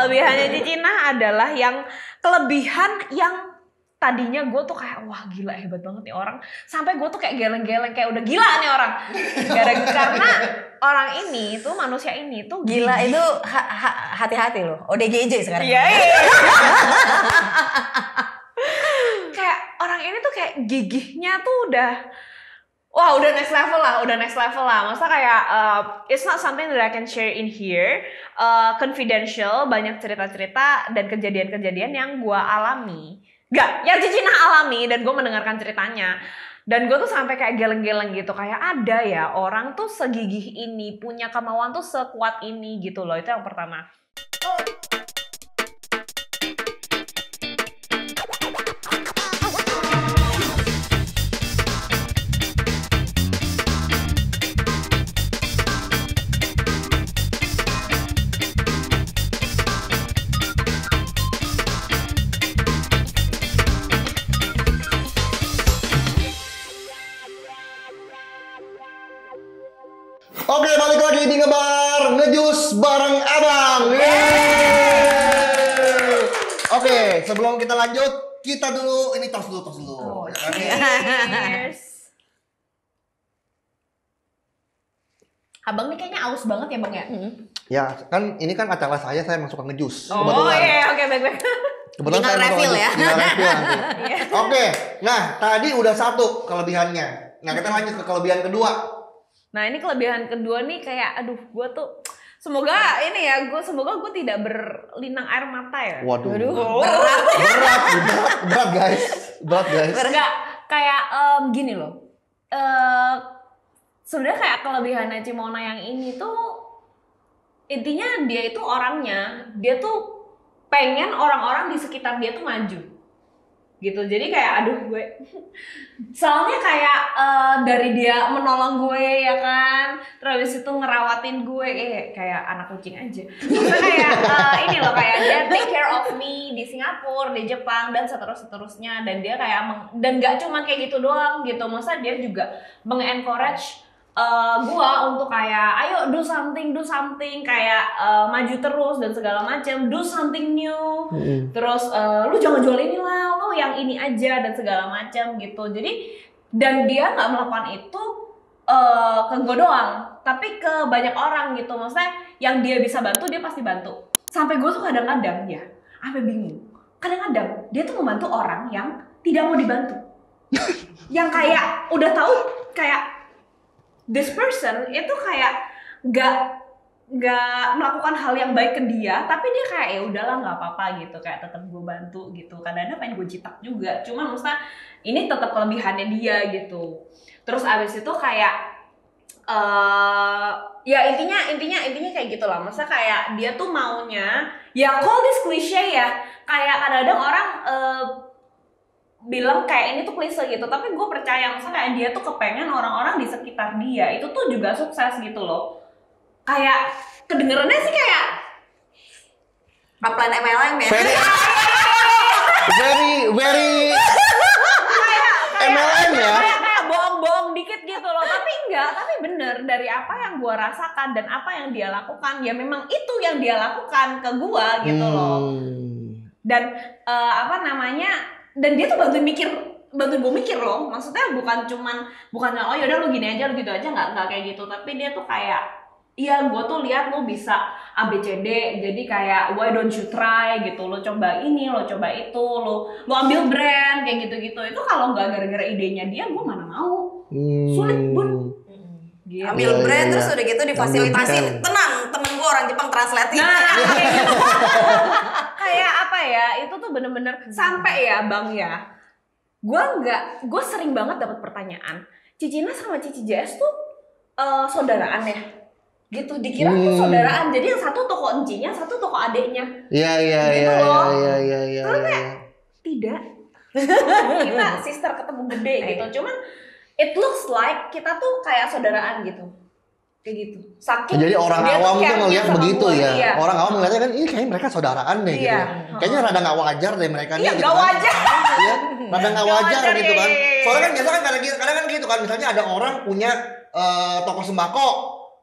Kelebihannya Cicina adalah yang kelebihan yang tadinya gue tuh kayak wah gila hebat banget nih orang, sampai gue tuh kayak geleng-geleng kayak udah gila nih orang. Karena orang ini tuh manusia ini tuh gila itu hati-hati loh. ODGJ sekarang. Iya. Kayak orang ini tuh kayak gigihnya tuh udah wah udah next level lah. Masa kayak it's not something that I can share in here. Confidential, banyak cerita-cerita dan kejadian-kejadian yang gue alami. Yang Cicina alami dan gue mendengarkan ceritanya. Dan gue tuh sampai kayak geleng-geleng gitu. Kayak ada ya orang tuh segigih ini, punya kemauan tuh sekuat ini gitu loh. Itu yang pertama. Oke, balik lagi di Ngebar Ngejus bareng Abang. Oke, sebelum kita lanjut, kita dulu ini tos dulu. Oh, ya kan? cheers. Abang nih kayaknya aus banget ya Bang ya? Ya, kan ini kan acara saya emang suka ngejus. Oh iya, oke baik-baik. Kebetulan tinggal saya refill ya. Tinggal refill nanti. Oke, nah tadi udah satu kelebihannya. Nah kita lanjut ke kelebihan kedua. Nah ini kelebihan kedua nih kayak aduh gue tuh semoga ini ya semoga gue tidak berlinang air mata ya. Waduh. Berat guys. Enggak kayak gini loh. Sebenarnya kayak kelebihannya Cimona yang ini tuh intinya dia itu orangnya dia tuh pengen orang-orang di sekitar dia tuh maju. Gitu, jadi kayak aduh gue soalnya kayak dari dia menolong gue ya kan, terus itu ngerawatin gue kayak anak kucing aja. Maksudnya kayak ini loh kayak dia take care of me di Singapura, di Jepang dan seterusnya dan dia kayak dan nggak cuma kayak gitu doang gitu, masa dia juga mengencourage gua untuk kayak ayo do something kayak maju terus dan segala macam, do something new. Terus lu jangan jual ini lah, lu yang ini aja dan segala macam gitu. Jadi dan dia nggak melakukan itu ke gua doang, tapi ke banyak orang gitu. Maksudnya yang dia bisa bantu dia pasti bantu. Sampai gua tuh kadang-kadang ya, sampai bingung. Kadang-kadang dia tuh membantu orang yang tidak mau dibantu. Yang kayak udah tahu kayak this person itu kayak gak melakukan hal yang baik ke dia, tapi dia kayak ya udahlah nggak apa-apa gitu, kayak tetap gue bantu gitu. Kadang-kadang pengen gue jitak juga, cuman maksudnya ini tetap kelebihannya dia gitu. Terus abis itu kayak ya intinya kayak gitulah. Maksudnya kayak dia tuh maunya ya call this cliche ya, kayak kadang-kadang orang bilang kayak ini tuh klise gitu, tapi gue percaya maksudnya kayak dia tuh kepengen orang-orang di sekitar dia itu tuh juga sukses gitu loh. Kayak kedengerannya sih kayak upline MLM ya. Very MLM ya. Kayak bohong-bohong dikit gitu loh, tapi enggak, tapi bener dari apa yang gue rasakan dan apa yang dia lakukan, ya memang itu yang dia lakukan ke gue gitu loh. Dan dan dia tuh bantuin gue mikir loh, maksudnya bukan oh yaudah lu gini aja, lu gitu aja, nggak kayak gitu, tapi dia tuh kayak iya gue tuh lihat lu bisa ABCD, jadi kayak why don't you try gitu, lo coba ini, lo coba itu, lo ambil brand kayak gitu-gitu. Itu kalau nggak gara-gara idenya dia, gue mana mau. Sulit bun. Gitu. Ambil brand terus udah gitu difasilitasi. Tenang, temen gue orang Jepang translating. Kayak apa ya, itu tuh bener-bener sampai ya Bang ya. Gue sering banget dapat pertanyaan, Cicina sama Cici JS tuh saudaraan ya? Gitu, dikira tuh saudaraan. Jadi yang satu toko encinya, satu toko adeknya. Iya. Terus kayak tidak. Kita sister ketemu gede gitu. Cuman it looks like kita tuh kayak saudaraan gitu. Kayak gitu. Saking jadi orang awam tuh ngeliat begitu ya. Iya. Orang awam ngeliatnya kan ini kayaknya mereka saudaraan deh gitu. Kayaknya rada nggak wajar deh mereka nih. Iya, gitu nggak kan. wajar. Iya, rada nggak wajar gitu kan. Iya. Soalnya kan biasa kan kadang kan gitu kan. Misalnya ada orang punya toko sembako,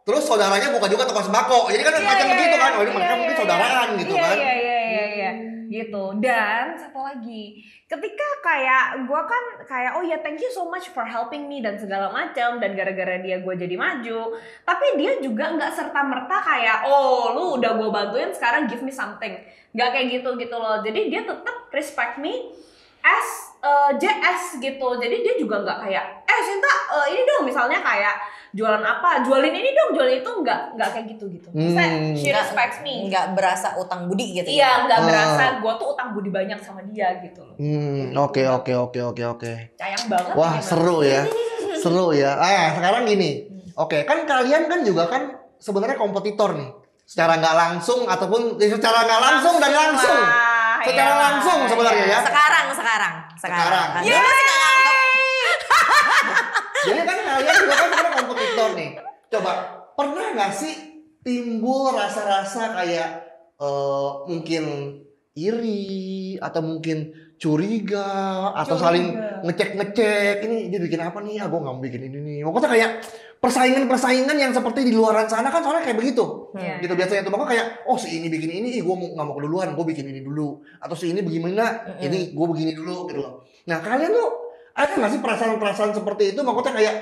terus saudaranya buka juga toko sembako. Jadi kan macam begitu kan. Oh, ini mereka mungkin saudaraan gitu kan. Iya. Gitu. Dan satu lagi, ketika kayak gue kan kayak oh ya thank you so much for helping me dan segala macam, dan gara-gara dia gue jadi maju, tapi dia juga nggak serta merta kayak oh lu udah gue bantuin sekarang give me something, nggak kayak gitu loh. Jadi dia tetap respect me as JS gitu. Jadi dia juga nggak kayak Sinta ini dong misalnya kayak jualan apa, jualin ini dong, jualin itu, nggak kayak gitu. Maksudnya she respects me. Nggak berasa utang budi gitu. Iya, nggak berasa gue tuh utang budi banyak sama dia gitu loh. Oke. Sayang banget. Wah, seru ya. Seru ya. Sekarang gini. Oke, kan kalian kan juga kan sebenarnya kompetitor nih. Secara nggak langsung ataupun secara nggak langsung dan langsung. Secara langsung sebenarnya ya. Sekarang. Dia masih nggak nganggap. Jadi kan kalian juga kan sebenarnya kompetitor nih. Coba, pernah nggak sih timbul rasa-rasa kayak mungkin iri atau mungkin curiga atau saling ngecek ini dia bikin apa nih? Gue nggak mau bikin ini nih. Pokoknya kayak persaingan yang seperti di luaran sana kan soalnya kayak begitu. Gitu biasanya tuh makanya kayak oh si ini bikin ini, gue nggak mau keduluan, gue bikin ini dulu. Atau si ini bagaimana? Ini gue begini dulu gitu loh. Nah kalian tuh ada nggak sih perasaan-perasaan seperti itu? Maksudnya kayak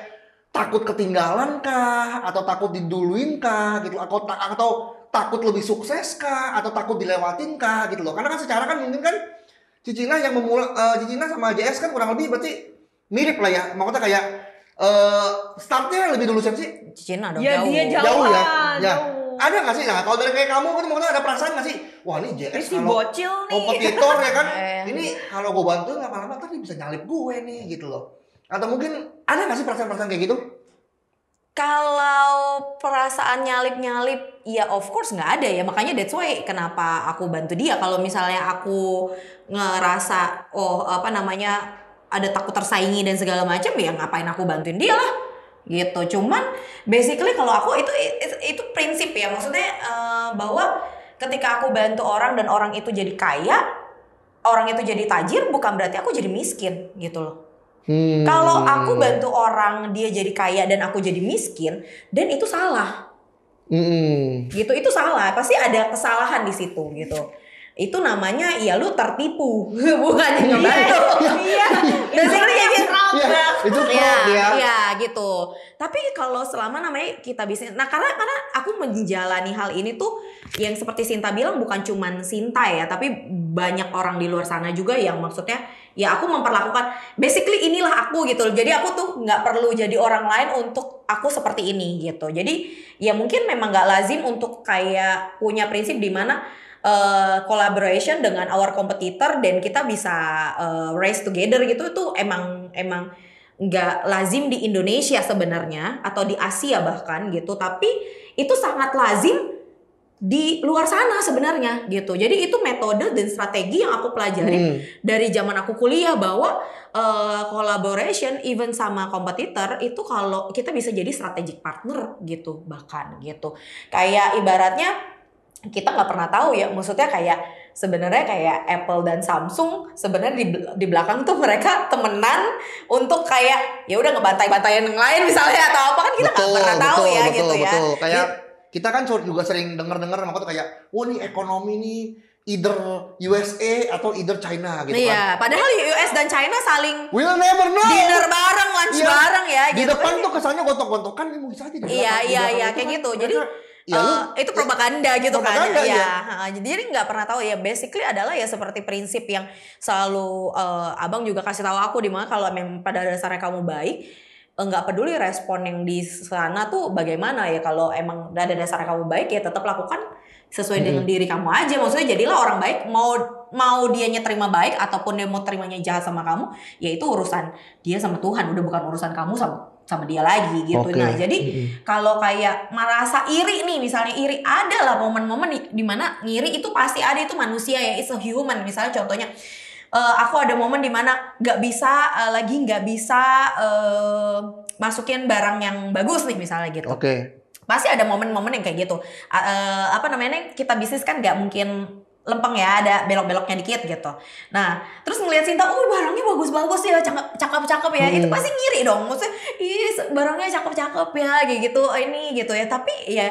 takut ketinggalan kah? Atau takut diduluin kah? Gitu? Atau takut lebih sukses kah? Atau takut dilewatin kah? Gitu loh. Karena kan secara kan mungkin kan Cicina yang Cicina sama JS kan kurang lebih berarti mirip lah ya. Maksudnya kayak startnya lebih dulu siapa sih? Cicina dong ya, jauh. Dia jauh ya. Jauh. Ada nggak sih? Nah kalau dari kayak kamu kan maksudnya ada perasaan nggak sih? Wah ini JS si kalau bocil nih. kompetitor ya kan. Ini kalau gue bantu lama-lama ntar dia bisa nyalip gue nih gitu loh. Atau mungkin ada nggak sih perasaan-perasaan kayak gitu? Kalau perasaan nyalip-nyalip, ya of course nggak ada ya. Makanya that's why kenapa aku bantu dia. Kalau misalnya aku ngerasa ada takut tersaingi dan segala macam, ya ngapain aku bantuin dia lah. Gitu. Cuman basically kalau aku itu prinsip ya. Maksudnya bahwa ketika aku bantu orang dan orang itu jadi kaya, orang itu jadi tajir, bukan berarti aku jadi miskin gitu loh. Kalau aku bantu orang dia jadi kaya dan aku jadi miskin, dan itu salah. Gitu, itu salah. Pasti ada kesalahan di situ gitu. Itu namanya ya lu tertipu, bukan yang ngebantu. Iya. Basically kayak gitu. Itu Iya gitu. Tapi kalau selama namanya kita bisnis, nah karena aku menjalani hal ini tuh yang seperti Sinta bilang bukan cuman Sinta ya, tapi banyak orang di luar sana juga yang maksudnya ya aku memperlakukan basically inilah aku gitu. Jadi aku tuh nggak perlu jadi orang lain untuk aku seperti ini gitu. Jadi ya mungkin memang nggak lazim untuk kayak punya prinsip di mana collaboration dengan our competitor dan kita bisa race together gitu. Itu emang nggak lazim di Indonesia sebenarnya atau di Asia bahkan gitu, tapi itu sangat lazim di luar sana sebenarnya gitu. Jadi itu metode dan strategi yang aku pelajari dari zaman aku kuliah, bahwa collaboration even sama kompetitor itu kalau kita bisa jadi strategic partner gitu bahkan gitu. Kayak ibaratnya kita nggak pernah tahu ya, maksudnya kayak sebenarnya kayak Apple dan Samsung sebenarnya di belakang tuh mereka temenan untuk kayak ya udah ngebantai-bantayan yang lain misalnya atau apa, kan kita nggak pernah tahu ya gitu ya. Kayak kita kan juga sering dengar maksudnya kayak wah nih ekonomi nih either USA atau either China gitu kan. Iya, padahal US dan China saling we'll never know. Dinner bareng, lunch bareng ya di gitu. Di depan tuh kesannya gontok-gontokan nih bisa aja di belakang. Iya kayak gitu. Jadi itu propaganda gitu kan. Iya. Jadi nggak pernah tahu ya. Basically adalah ya seperti prinsip yang selalu abang juga kasih tahu aku, di mana kalau memang pada dasarnya kamu baik, nggak peduli respon yang di sana tuh bagaimana ya. Kalau emang pada dasarnya kamu baik ya tetap lakukan sesuai dengan diri kamu aja. Maksudnya jadilah orang baik, mau dianya terima baik ataupun dia mau terimanya jahat sama kamu, ya itu urusan dia sama Tuhan, udah bukan urusan kamu sama dia lagi gitu. Nah jadi kalau kayak merasa iri nih, misalnya iri, ada lah momen-momen di mana ngiri itu pasti ada, itu manusia ya, it's a human. Misalnya contohnya aku ada momen di mana nggak bisa masukin barang yang bagus nih misalnya gitu. Pasti ada momen-momen yang kayak gitu. Kita bisnis kan nggak mungkin lempeng ya, ada belok-beloknya dikit gitu. Nah, terus ngelihat Sinta, oh barangnya bagus-bagus ya, cakep-cakep ya. Itu pasti ngiri dong. Maksudnya, ih barangnya cakep-cakep ya, kayak gitu, ini gitu ya. Tapi ya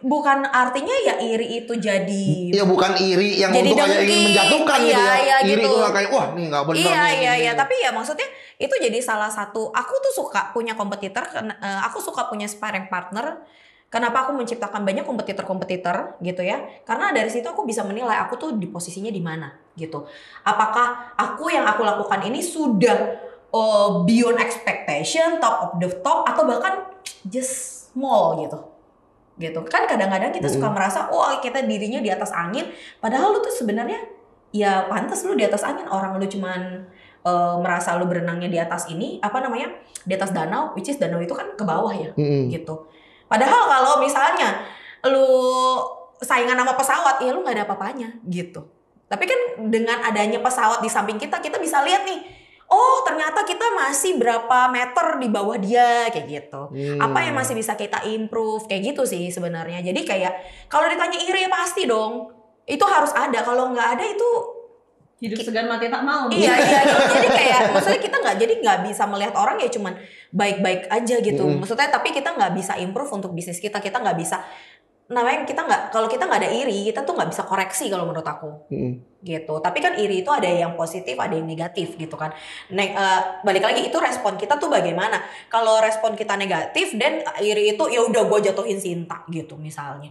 bukan artinya ya iri itu jadi Ya bukan iri yang jadi untuk kayak ingin dengki. menjatuhkan gitu ya. Iya, Iri gitu. itu nggak kayak wah nih nggak benar Iya, nih. iya, Gini. iya. Tapi ya maksudnya itu jadi salah satu. Aku tuh suka punya kompetitor. Aku suka punya sparring partner. Kenapa aku menciptakan banyak kompetitor-kompetitor gitu ya? Karena dari situ aku bisa menilai aku tuh di posisinya di mana gitu. Apakah aku yang aku lakukan ini sudah beyond expectation, top of the top, atau bahkan just small gitu. Gitu kan kadang-kadang kita suka merasa oh kita dirinya di atas angin, padahal lu tuh sebenarnya ya pantas lu di atas angin. Orang lu cuman merasa lu berenangnya di atas ini di atas danau, which is danau itu kan ke bawah ya gitu. Padahal kalau misalnya lu saingan sama pesawat, ya lu nggak ada apa-apanya gitu. Tapi kan dengan adanya pesawat di samping kita bisa lihat nih, oh ternyata kita masih berapa meter di bawah dia kayak gitu. Apa yang masih bisa kita improve kayak gitu sih sebenarnya. Jadi kayak kalau ditanya iri ya pasti dong. Itu harus ada. Kalau nggak ada itu Hidup segan mati tak mau. iya. Jadi kayak maksudnya kita nggak bisa melihat orang ya cuman baik-baik aja gitu. Maksudnya tapi kita nggak bisa improve untuk bisnis kita. Kita nggak bisa kalau kita nggak ada iri, kita tuh nggak bisa koreksi kalau menurut aku. Gitu. Tapi kan iri itu ada yang positif, ada yang negatif gitu kan. Balik lagi itu respon kita tuh bagaimana. Kalau respon kita negatif dan iri itu ya udah gue jatuhin Sinta gitu misalnya.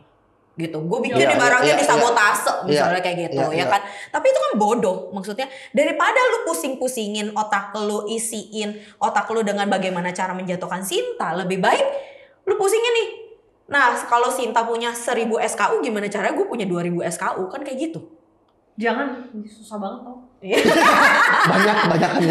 Gitu, gue bikin di barangnya disabotase misalnya kayak gitu ya kan. Tapi itu kan bodoh, maksudnya daripada lu pusing-pusingin otak lu, isiin otak lu dengan bagaimana cara menjatuhkan Sinta, lebih baik lu pusingin nih. Nah kalau Sinta punya 1000 SKU, gimana caranya gue punya 2000 SKU kan kayak gitu. Jangan, susah banget tau. banyak. Jangan.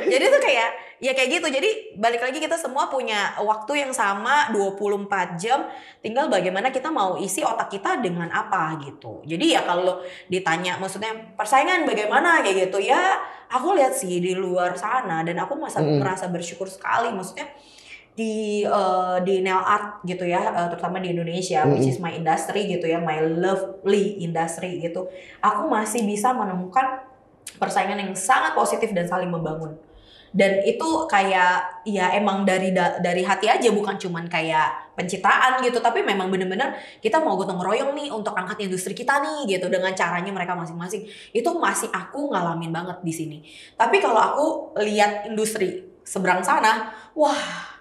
Jadi tuh kayak ya kayak gitu. Jadi balik lagi kita semua punya waktu yang sama 24 jam. Tinggal bagaimana kita mau isi otak kita dengan apa gitu. Jadi ya kalau ditanya maksudnya persaingan bagaimana kayak gitu ya, aku lihat sih di luar sana dan aku merasa bersyukur sekali maksudnya di nail art gitu ya, terutama di Indonesia, which is my industry gitu ya, my lovely industry gitu. Aku masih bisa menemukan persaingan yang sangat positif dan saling membangun. Dan itu kayak ya emang dari hati aja, bukan cuman kayak pencitraan gitu, tapi memang bener-bener kita mau gotong royong nih untuk angkat industri kita nih gitu dengan caranya mereka masing-masing. Itu masih aku ngalamin banget di sini. Tapi kalau aku lihat industri seberang sana, wah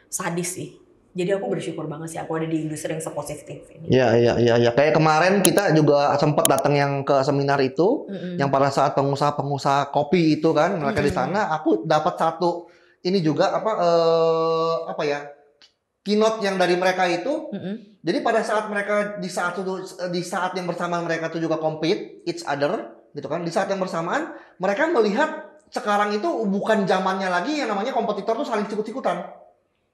sadis sih. Jadi aku bersyukur banget sih aku ada di industri yang sepositif ini. Iya. Kayak kemarin kita juga sempat datang yang ke seminar itu, yang pada saat pengusaha kopi itu kan, mereka di sana, aku dapat satu ini juga keynote yang dari mereka itu. Jadi pada saat mereka di saat yang bersamaan mereka tuh juga compete each other gitu kan. Di saat yang bersamaan mereka melihat sekarang itu bukan zamannya lagi yang namanya kompetitor tuh saling sikut-sikutan.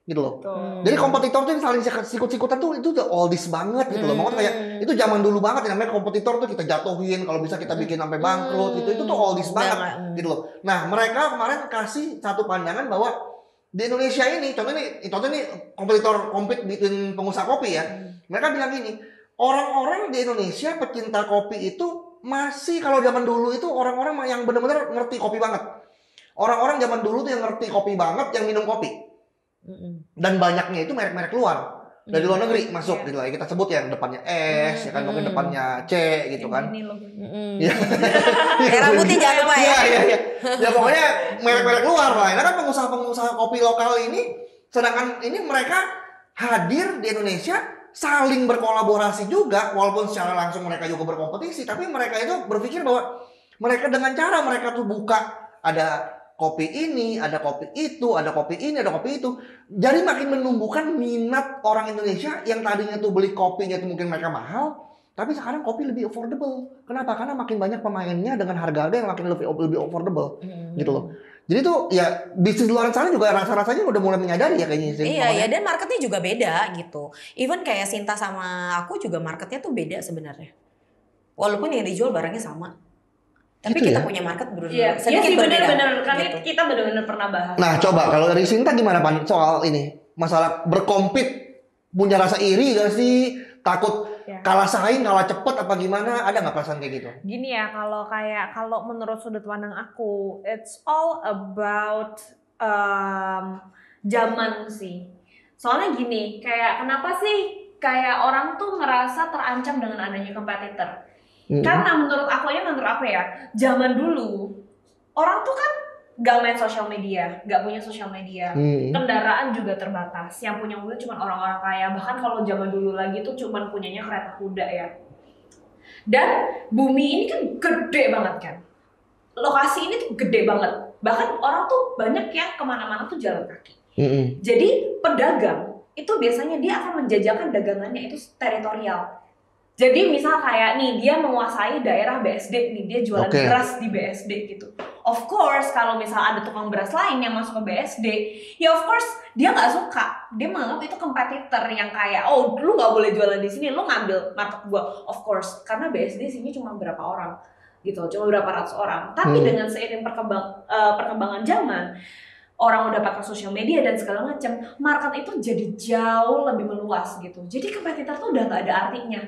Gitu loh. Jadi kompetitor tuh yang saling sikut-sikutan tuh itu udah oldies banget gitu loh. Makanya kayak itu zaman dulu banget yang namanya kompetitor tuh kita jatuhin, kalau bisa kita bikin sampai bangkrut gitu. Itu tuh oldies banget gitu loh. Nah, mereka kemarin kasih satu pandangan bahwa di Indonesia ini contohnya nih kompet bikin pengusaha kopi ya. Mereka bilang gini, orang-orang di Indonesia pecinta kopi itu masih kalau zaman dulu itu orang-orang yang benar-benar ngerti kopi banget. Orang-orang zaman dulu tuh yang ngerti kopi banget, yang minum kopi. Dan banyaknya itu merek-merek luar dari luar negeri masuk gitu lah. Kita sebut yang depannya S, ya kan, mungkin depannya C gitu kan. Rambutnya jangan lupa ya. Iya. Ya pokoknya merek-merek luar lah. Nah kan pengusaha-pengusaha kopi lokal ini, sedangkan ini mereka hadir di Indonesia saling berkolaborasi juga, walaupun secara langsung mereka juga berkompetisi, tapi mereka itu berpikir bahwa mereka dengan cara mereka tuh buka ada kopi ini, ada kopi itu, ada kopi ini, ada kopi itu. Jadi makin menumbuhkan minat orang Indonesia yang tadinya tuh beli kopinya tuh mungkin mereka mahal, tapi sekarang kopi lebih affordable. Kenapa? Karena makin banyak pemainnya dengan harga yang makin lebih affordable, gitu loh. Jadi tuh ya bisnis luar sana juga rasa-rasanya udah mulai menyadari ya kayaknya sih. Iya, dan marketnya juga beda gitu. Even kayak Sinta sama aku juga marketnya tuh beda sebenarnya. Walaupun yang dijual barangnya sama. Tapi gitu kita ya? punya market sedikit Iya sih berbeda. bener-bener kan Gitu. kita bener-bener pernah bahas. Nah coba kalau dari Sinta gimana Pan soal ini masalah berkompet, punya rasa iri gak sih, takut Ya. kalah saing, kalah cepet apa gimana? Ada nggak perasaan kayak gitu? Gini ya, kalau menurut sudut pandang aku, it's all about zaman sih. Soalnya gini, kayak kenapa sih kayak orang tuh ngerasa terancam dengan adanya kompetitor? Karena menurut aku ya, zaman dulu orang tuh kan gak main sosial media, gak punya sosial media, kendaraan juga terbatas, yang punya mobil cuma orang-orang kaya, bahkan kalau zaman dulu lagi tuh cuma punyanya kereta kuda ya. Dan bumi ini kan gede banget kan, lokasi ini tuh gede banget, bahkan orang tuh banyak yang kemana-mana tuh jalan kaki. Jadi pedagang itu biasanya dia akan menjajakan dagangannya itu teritorial. Jadi misal kayak nih dia menguasai daerah BSD nih, dia jualan beras di BSD gitu. Of course kalau misal ada tukang beras lain yang masuk ke BSD, ya of course dia nggak suka. Dia menganggap itu kompetitor yang kayak, oh lu nggak boleh jualan di sini, lu ngambil market gua. Of course karena BSD sini cuma berapa orang gitu, cuma berapa ratus orang. Tapi dengan seiring perkembangan zaman, orang udah pakai sosial media dan segala macam, market itu jadi jauh lebih meluas gitu. Jadi kompetitor tuh udah nggak ada artinya.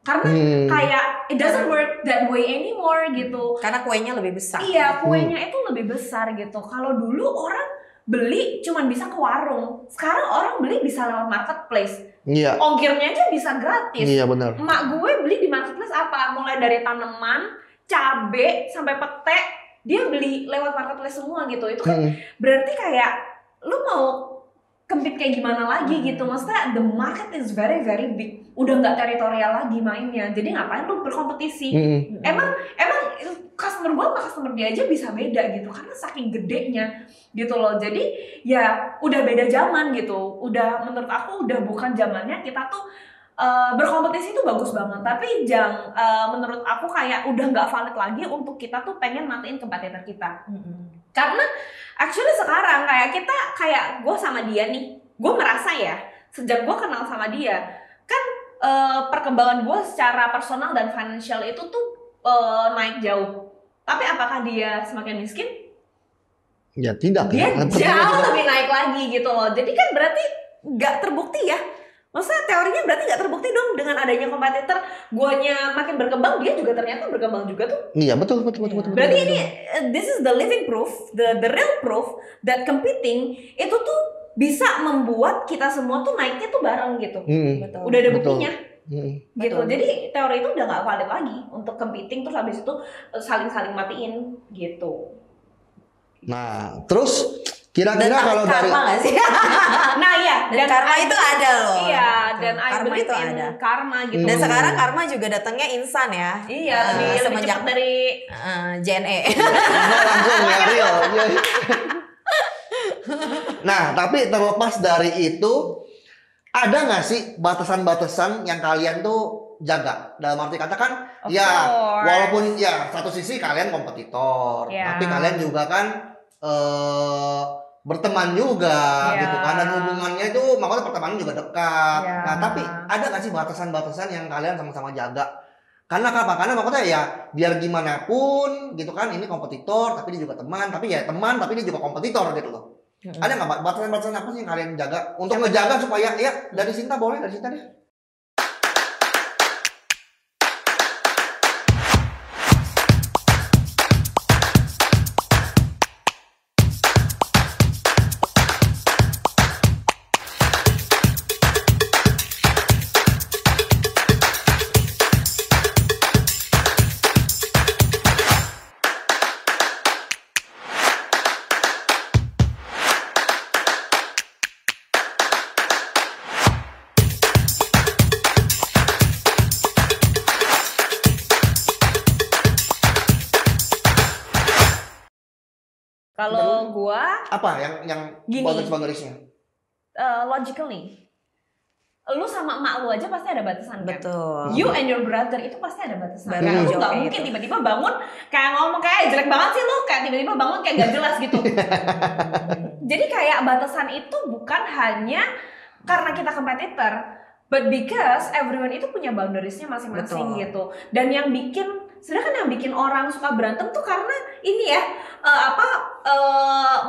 Karena kayak it doesn't work that way anymore gitu. Karena kuenya lebih besar. Iya, kuenya itu lebih besar gitu. Kalau dulu orang beli cuman bisa ke warung, sekarang orang beli bisa lewat marketplace. Iya. Ongkirnya aja bisa gratis. Iya benar. Emak gue beli di marketplace apa? Mulai dari tanaman, cabe sampai pete, dia beli lewat marketplace semua gitu. Itu kan berarti kayak lu mau compete kayak gimana lagi gitu. Maksudnya the market is very very big. Udah nggak teritorial lagi mainnya. Jadi ngapain lu berkompetisi? Emang customer gua sama customer dia aja bisa beda gitu karena saking gedenya gitu loh. Jadi ya udah beda zaman gitu. Udah menurut aku udah bukan zamannya kita tuh berkompetisi itu bagus banget, tapi menurut aku kayak udah nggak valid lagi untuk kita tuh pengen matiin kompetitor kita. Karena actually sekarang kayak gue sama dia nih, gue merasa ya sejak gue kenal sama dia kan perkembangan gue secara personal dan financial itu tuh naik jauh. Tapi apakah dia semakin miskin? Ya tidak. Dia jauh lebih naik lagi gitu loh. Jadi kan berarti nggak terbukti ya. Maksudnya teorinya berarti nggak terbukti dong dengan adanya kompetitor, guanya makin berkembang, dia juga ternyata berkembang juga tuh. Iya betul. Berarti ini this is the living proof, the real proof that competing itu tuh bisa membuat kita semua tuh naiknya tuh bareng gitu. Betul. Udah ada buktinya. Betul. Gitu. Jadi teori itu udah nggak valid lagi untuk competing terus habis itu saling matiin gitu. Nah, terus kira-kira kalau dari karma nggak sih? Nah iya, dan karma itu ada loh. Iya, dan karma itu ada. Karma gitu. Dan sekarang karma juga datangnya instan ya. Iya, lebih semenjak cepat dari JNE. langsung ya real. Nah, tapi terlepas dari itu, ada nggak sih batasan-batasan yang kalian tuh jaga? Dalam arti kata kan, walaupun ya satu sisi kalian kompetitor, tapi kalian juga kan berteman juga gitu kan, dan hubungannya itu makanya pertemanan juga dekat. Nah, tapi ada nggak sih batasan-batasan yang kalian sama-sama jaga? Karena apa? Karena makanya ya biar gimana pun gitu kan, ini kompetitor tapi dia juga teman, tapi ya teman tapi dia juga kompetitor gitu loh. Ada nggak batasan-batasan apa sih yang kalian jaga untuk ngejaga supaya ya dari Sinta boleh, dari Sinta deh. Kalau gua apa yang boundaries-nya? Logically, lu sama emak lu aja pasti ada batasan kan? Betul. You and your brother itu pasti ada batasan. Baru Lu nggak mungkin tiba-tiba bangun kayak ngomong kayak jelek banget sih lu, kayak tiba-tiba bangun kayak gak jelas gitu. Jadi kayak batasan itu bukan hanya karena kita kompetitor, but because everyone itu punya boundariesnya masing-masing gitu. Dan yang bikin Sedangkan yang bikin orang suka berantem tuh karena ini ya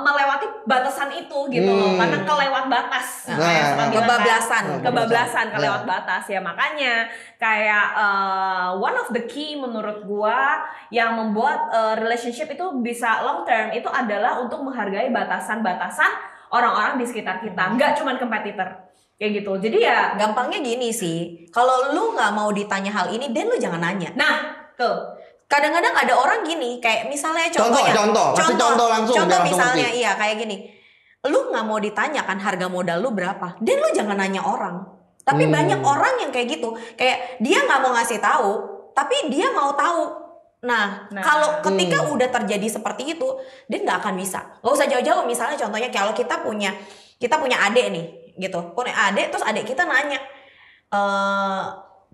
melewati batasan itu gitu loh, karena kelewat batas. Kayak suka bilang kebablasan kelewat batas ya. Makanya kayak one of the key menurut gua yang membuat relationship itu bisa long term itu adalah untuk menghargai batasan-batasan orang-orang di sekitar kita, nggak cuma kompetitor kayak gitu. Jadi ya gampangnya gini sih, kalau lu nggak mau ditanya hal ini, Dan lu jangan nanya. nah tuh kadang-kadang ada orang gini, kayak misalnya contoh langsung. Contoh misalnya iya kayak gini, lu nggak mau ditanya kan harga modal lu berapa, Dan lu jangan nanya orang. Tapi banyak orang yang kayak gitu, kayak dia nggak mau ngasih tahu, tapi dia mau tahu. Nah, kalau ketika udah terjadi seperti itu, dia nggak akan bisa. Gak usah jauh-jauh. Misalnya contohnya kalau kita punya adik nih, gitu. Punya adik, terus adik kita nanya,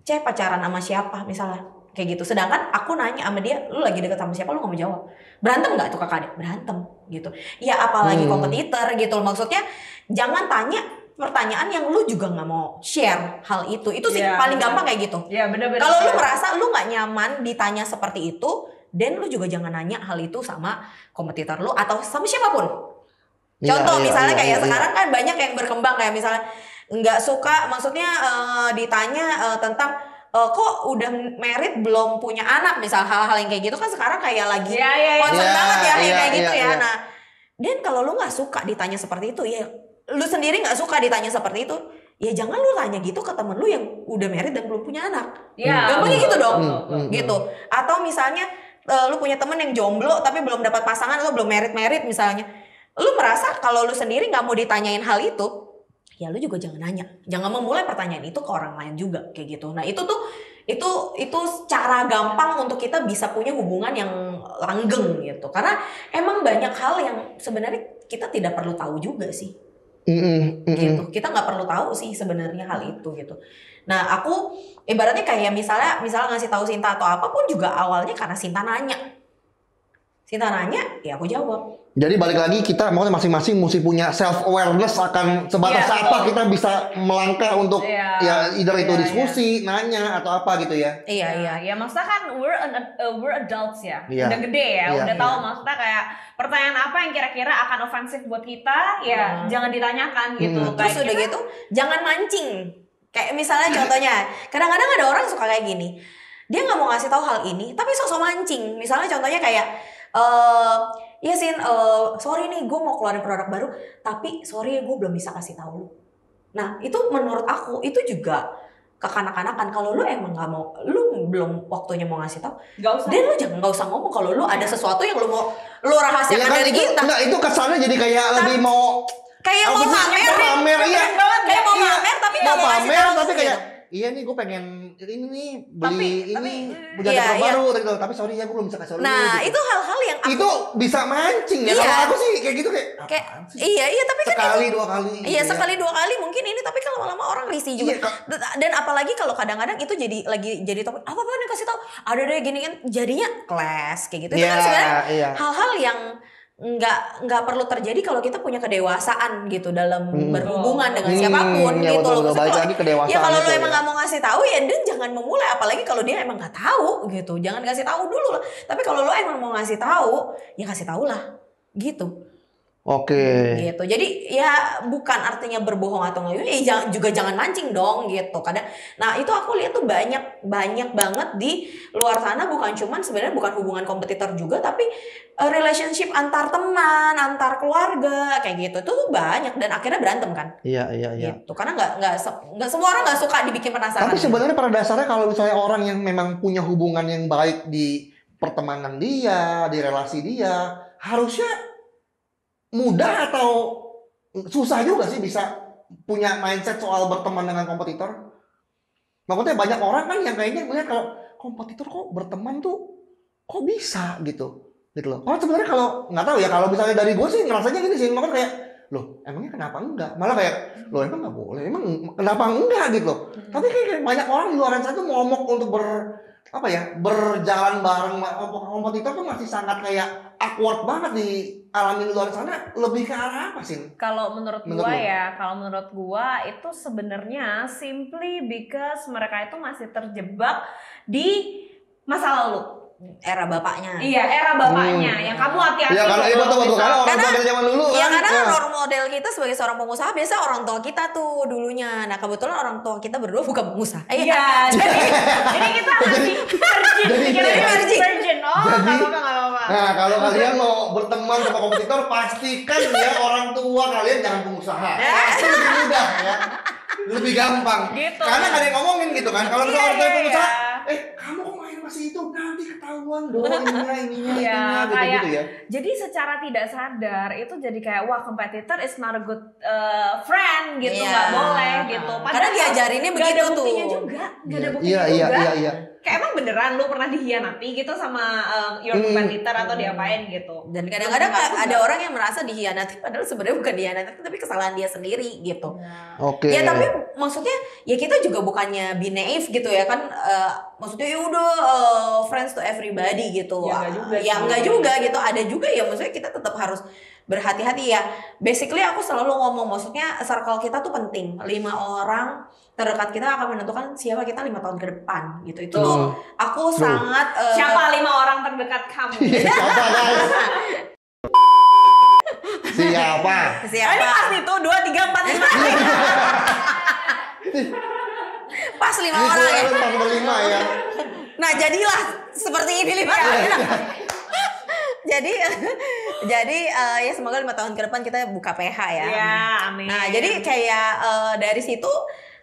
Ceh pacaran sama siapa misalnya, kayak gitu. Sedangkan aku nanya sama dia, lu lagi deket sama siapa, lu nggak mau jawab. Berantem nggak tuh kakak adik? Berantem, gitu. Ya apalagi kompetitor gitu. Maksudnya jangan tanya pertanyaan yang lu juga nggak mau share hal itu sih paling gampang kayak gitu. Ya benar-benar. Kalau lu merasa lu nggak nyaman ditanya seperti itu, dan lu juga jangan nanya hal itu sama kompetitor lu atau sama siapapun. Contoh misalnya kayak sekarang kan banyak yang berkembang kayak misalnya nggak suka, maksudnya ditanya tentang kok udah married belum punya anak, misal hal-hal yang kayak gitu kan sekarang kayak lagi concern banget ya kayak gitu ya. Nah, dan kalau lu nggak suka ditanya seperti itu, ya lu sendiri nggak suka ditanya seperti itu, ya jangan lu tanya gitu ke temen lu yang udah married dan belum punya anak. Gampangnya gitu dong, gitu. Atau misalnya lu punya temen yang jomblo tapi belum dapat pasangan atau belum married misalnya, lu merasa kalau lu sendiri nggak mau ditanyain hal itu, ya lu juga jangan nanya, jangan memulai pertanyaan itu ke orang lain juga kayak gitu. Nah itu cara gampang untuk kita bisa punya hubungan yang langgeng gitu, karena emang banyak hal yang sebenarnya kita tidak perlu tahu juga sih. Gitu. Kita nggak perlu tahu sih sebenarnya hal itu gitu. Nah, aku ibaratnya kayak misalnya ngasih tahu Sinta atau apapun juga awalnya karena Sinta nanya, ya aku jawab. Jadi balik lagi kita maksudnya masing-masing mesti punya self awareness akan sebatas apa kita bisa melangkah untuk either itu diskusi, nanya atau apa gitu ya. Iya, maksudnya kan we're adults ya. Udah gede ya, udah tahu maksudnya kayak pertanyaan apa yang kira-kira akan ofensif buat kita, ya jangan ditanyakan gitu. Terus udah gitu, jangan mancing. Kayak misalnya contohnya, kadang-kadang ada orang suka kayak gini. Dia nggak mau ngasih tahu hal ini, tapi sok-sok mancing. Misalnya contohnya kayak ya Sin, sorry nih gue mau keluarin produk baru, tapi sorry gue belum bisa kasih tahu lu. Nah itu menurut aku itu juga kekanak-kanakan. Kalau lu emang nggak mau, lu belum waktunya mau ngasih tahu, dan lu jangan nggak usah ngomong kalau lu ada sesuatu yang lu rahasiakan dari kita. Enggak, itu kesannya jadi kayak lebih mau kayak mau pamer, iya. Kayak mau pamer tapi nggak mau ngasih tahu. Tapi kayak iya nih gue pengen ini nih beli punya produk baru gitu, tapi sorry ya gue belum bisa kasih tahu. Nah gitu. itu hal-hal yang itu bisa mancing ya. Kalau aku sih kayak gitu kayak iya tapi kan sekali dua kali. Iya gitu sekali dua kali mungkin ini, tapi kan lama-lama orang risih juga. Dan apalagi kalau kadang-kadang itu jadi topik apa nih kasih tahu ada deh gini kan, jadinya clash kayak gitu. Itu kan sebenarnya hal-hal yang nggak perlu terjadi kalau kita punya kedewasaan gitu dalam berhubungan dengan siapapun gitu loh. Ya kalau lo emang nggak mau ngasih tahu ya dan jangan memulai, apalagi kalau dia emang nggak tahu gitu, jangan kasih tahu dulu lah. Tapi kalau lo emang mau ngasih tahu ya kasih tahu lah gitu. Oke. Gitu. Jadi ya bukan artinya berbohong atau nggak, ya juga jangan mancing dong gitu. Kadang, nah itu aku lihat tuh banyak banget di luar sana, bukan cuman sebenarnya bukan hubungan kompetitor juga, tapi relationship antar teman, antar keluarga kayak gitu. Itu tuh banyak dan akhirnya berantem kan. Iya. Gitu. Karena nggak semua orang nggak suka dibikin penasaran. Tapi sebenarnya pada dasarnya kalau misalnya orang yang memang punya hubungan yang baik di pertemanan dia, di relasi dia, harusnya mudah atau susah juga sih bisa punya mindset soal berteman dengan kompetitor? Maksudnya banyak orang kan yang kayaknya melihat kalau kompetitor kok berteman tuh kok bisa gitu loh. Kalau sebenarnya kalau nggak tahu ya, kalau misalnya dari gue sih ngerasanya gini sih, makanya kayak loh emangnya kenapa enggak? Malah kayak loh emang nggak boleh, emang kenapa enggak gitu loh. Tapi kayak banyak orang di luar sana tuh momok untuk berjalan bareng kompetitor tuh masih sangat kayak awkward banget dialami di luar sana. Lebih ke arah apa sih? Kalau menurut gua itu sebenarnya simply because mereka itu masih terjebak di masa lalu. era bapaknya. Iya, era bapaknya yang kamu hati-hati. Ya karena betul misal- karena orang tua dari zaman dulu Ya kan. karena ya. role model kita sebagai seorang pengusaha biasa orang tua kita tuh dulunya. Nah kebetulan orang tua kita berdua bukan pengusaha. Iya, jadi kita masih virgin. Pikirannya masih virgin. virgin. Oh, Jadi- nggak apa-apa. Nah, kalau kalian mau berteman sama kompetitor, pastikan ya orang tua kalian jangan pengusaha. Pasti lebih mudah ya. Lebih gampang. Gitu. Karena nggak ada yang ngomongin gitu kan. Kalau misalnya orang tua Iya, pengusaha, iya. kamu kok main masih itu? Nanti ketahuan dong ininya, Iya, gitu kayak ya. jadi secara tidak sadar itu jadi kayak wah competitor is not a good friend gitu, Iya. nggak boleh gitu. Karena diajarinnya nggak ada begitu tuh. buktinya juga, nggak ada buktinya Iya, juga. iya. Kayak emang beneran lu pernah dihianati gitu sama your competitor atau diapain gitu. Dan kadang-kadang ada orang yang merasa dihianati padahal sebenarnya bukan dihianati tapi kesalahan dia sendiri gitu. Oke. Ya tapi maksudnya ya kita juga bukannya be naive gitu ya kan, maksudnya ya udah friends to everybody gitu. Ya, nggak juga Ya sih. enggak juga gitu, ada juga ya maksudnya kita tetap harus berhati-hati ya. Basically aku selalu ngomong maksudnya circle kita tuh penting. 5 orang terdekat kita akan menentukan siapa kita 5 tahun ke depan gitu. Itu tuh aku sangat Siapa 5 orang terdekat kamu? Siapa guys? Siapa? siapa? Ini pasti tuh 2, 3, 4, 5. Pas 5 Ini orang ya. kalian pas berlima ya. Nah jadilah seperti ini 5 Iya. tahun. jadi ya semoga 5 tahun ke depan kita buka PH ya. Iya, amin. Nah jadi kayak dari situ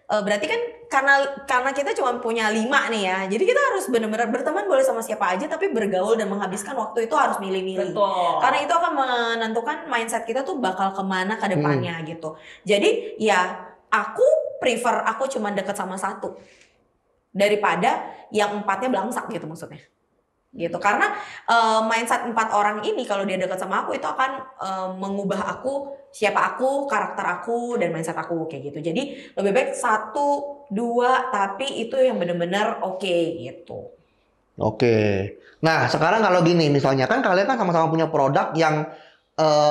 berarti kan karena kita cuma punya 5 nih ya. Jadi kita harus benar-benar berteman boleh sama siapa aja tapi bergaul dan menghabiskan waktu itu harus milih-milih. Betul. Karena itu akan menentukan mindset kita tuh bakal kemana ke depannya gitu. Jadi ya aku prefer aku cuma deket sama 1 daripada yang 4-nya belangsak gitu maksudnya. Gitu karena mindset 4 orang ini kalau dia dekat sama aku itu akan mengubah aku, siapa aku, karakter aku dan mindset aku kayak gitu. Jadi lebih baik 1, 2 tapi itu yang benar-benar oke gitu. Oke. Nah, sekarang kalau gini misalnya kan kalian kan sama-sama punya produk yang